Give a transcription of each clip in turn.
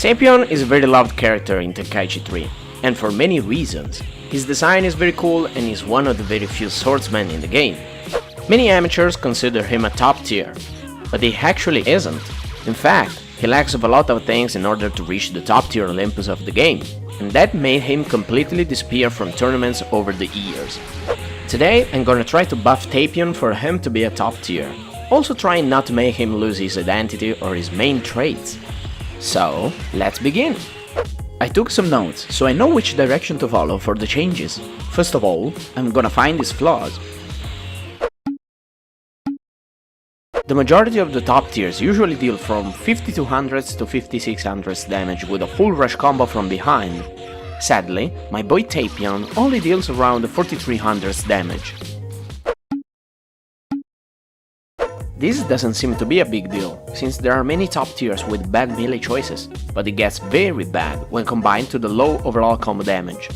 Tapion is a very loved character in Tenkaichi 3, and for many reasons. His design is very cool and is one of the very few swordsmen in the game. Many amateurs consider him a top tier, but he actually isn't. In fact, he lacks of a lot of things in order to reach the top tier Olympus of the game, and that made him completely disappear from tournaments over the years. Today I'm gonna try to buff Tapion for him to be a top tier, also trying not to make him lose his identity or his main traits. So, let's begin! I took some notes, so I know which direction to follow for the changes. First of all, I'm gonna find his flaws. The majority of the top tiers usually deal from 5200s to 5600s damage with a full rush combo from behind. Sadly, my boy Tapion only deals around 4300s damage. This doesn't seem to be a big deal, since there are many top tiers with bad melee choices, but it gets very bad when combined to the low overall combo damage.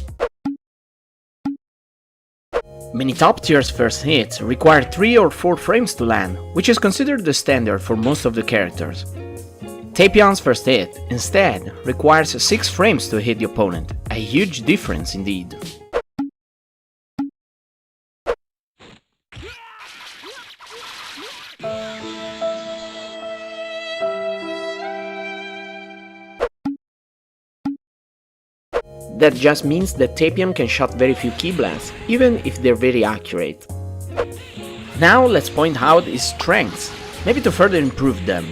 Many top tiers first hits require 3 or 4 frames to land, which is considered the standard for most of the characters. Tapion's first hit, instead, requires 6 frames to hit the opponent, a huge difference indeed. That just means that Tapion can shot very few ki blasts, even if they're very accurate. Now let's point out his strengths, maybe to further improve them.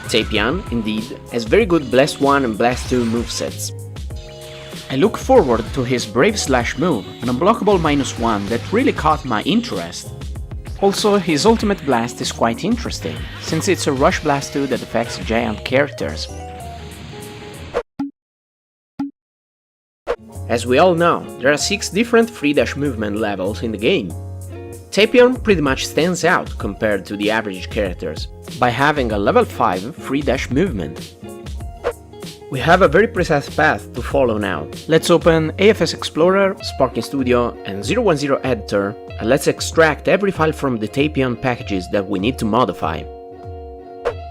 Tapion, indeed, has very good Blast 1 and Blast 2 movesets. I look forward to his Brave Slash move, an unblockable -1 that really caught my interest. Also, his ultimate blast is quite interesting, since it's a Rush Blast 2 that affects giant characters. As we all know, there are 6 different free dash movement levels in the game. Tapion pretty much stands out compared to the average characters, by having a level 5 free dash movement. We have a very precise path to follow now. Let's open AFS Explorer, Sparking Studio and 010 Editor, and let's extract every file from the Tapion packages that we need to modify.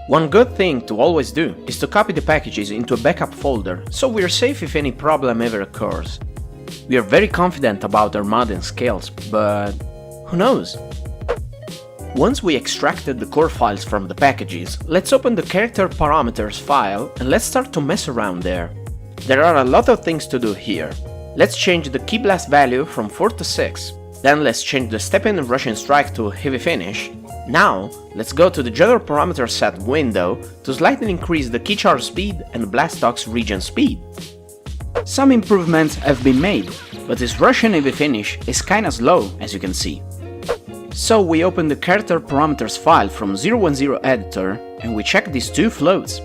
One good thing to always do is to copy the packages into a backup folder, so we're safe if any problem ever occurs. We are very confident about our modding skills, but who knows? Once we extracted the core files from the packages, let's open the character parameters file and let's start to mess around there. There are a lot of things to do here. Let's change the ki blast value from 4 to 6. Then let's change the step in and rushing strike to heavy finish. Now, let's go to the general parameter set window to slightly increase the ki charge speed and Blastox regen speed. Some improvements have been made, but this Russian heavy finish is kinda slow, as you can see. So we open the character parameters file from 010 Editor and we check these 2 floats.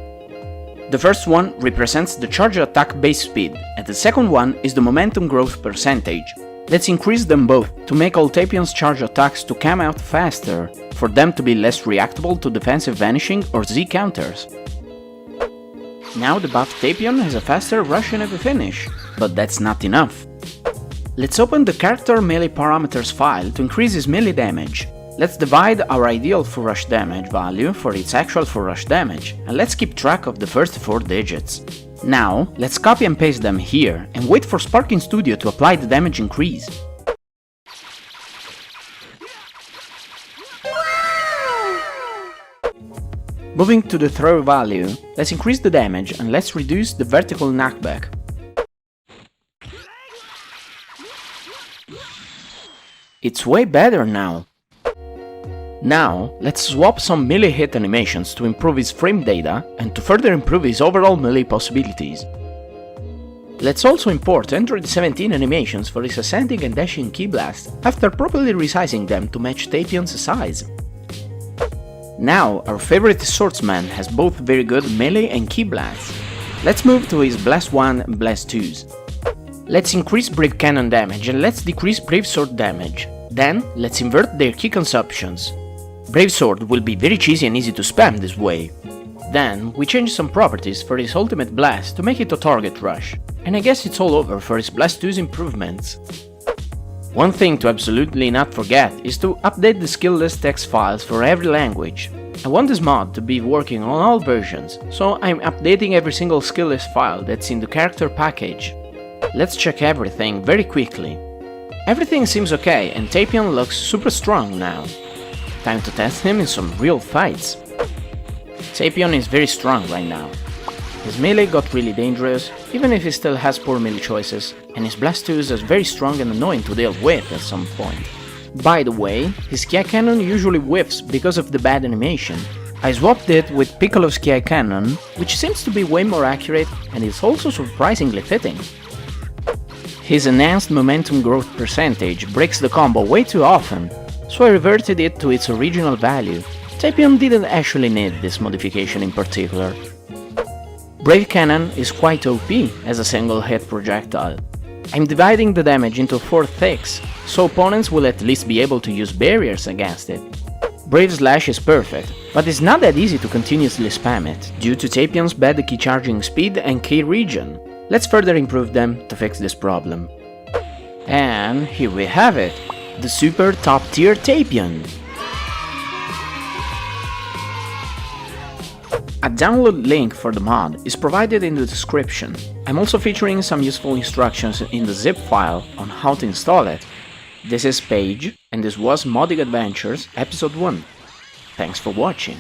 The first one represents the charge attack base speed, and the second one is the momentum growth percentage. Let's increase them both to make all Tapion's charge attacks to come out faster, for them to be less reactable to defensive vanishing or Z counters. Now the buffed Tapion has a faster Russian heavy finish, but that's not enough. Let's open the character melee parameters file to increase his melee damage. Let's divide our ideal full rush damage value for its actual full rush damage, and let's keep track of the first 4 digits. Now, let's copy and paste them here and wait for Sparking Studio to apply the damage increase. Moving to the throw value, let's increase the damage and let's reduce the vertical knockback. It's way better now. Now, let's swap some melee hit animations to improve his frame data and to further improve his overall melee possibilities. Let's also import Android 17 animations for his ascending and dashing ki blast after properly resizing them to match Tapion's size. Now, our favorite swordsman has both very good melee and ki blasts. Let's move to his Blast 1 and Blast 2s. Let's increase Brave Cannon damage and let's decrease Brave Sword damage. Then, let's invert their ki consumptions. Brave Sword will be very cheesy and easy to spam this way. Then, we change some properties for his ultimate blast to make it a target rush. And I guess it's all over for his Blast 2's improvements. One thing to absolutely not forget is to update the skill list text files for every language. I want this mod to be working on all versions, so I'm updating every single skill list file that's in the character package. Let's check everything very quickly. Everything seems okay and Tapion looks super strong now. Time to test him in some real fights. Tapion is very strong right now. His melee got really dangerous, even if he still has poor melee choices, and his Blastoise is very strong and annoying to deal with at some point. By the way, his Sky Cannon usually whiffs because of the bad animation. I swapped it with Piccolo's Sky Cannon, which seems to be way more accurate and is also surprisingly fitting. His enhanced momentum growth percentage breaks the combo way too often, so I reverted it to its original value. Tapion didn't actually need this modification in particular. Brave Cannon is quite OP as a single hit projectile. I'm dividing the damage into 4 ticks, so opponents will at least be able to use barriers against it. Brave Slash is perfect, but it's not that easy to continuously spam it, due to Tapion's bad key charging speed and key regen. Let's further improve them to fix this problem. And here we have it, the super top tier Tapion! A download link for the mod is provided in the description. I'm also featuring some useful instructions in the zip file on how to install it. This is Paige, and this was Modding Adventures Episode 1. Thanks for watching.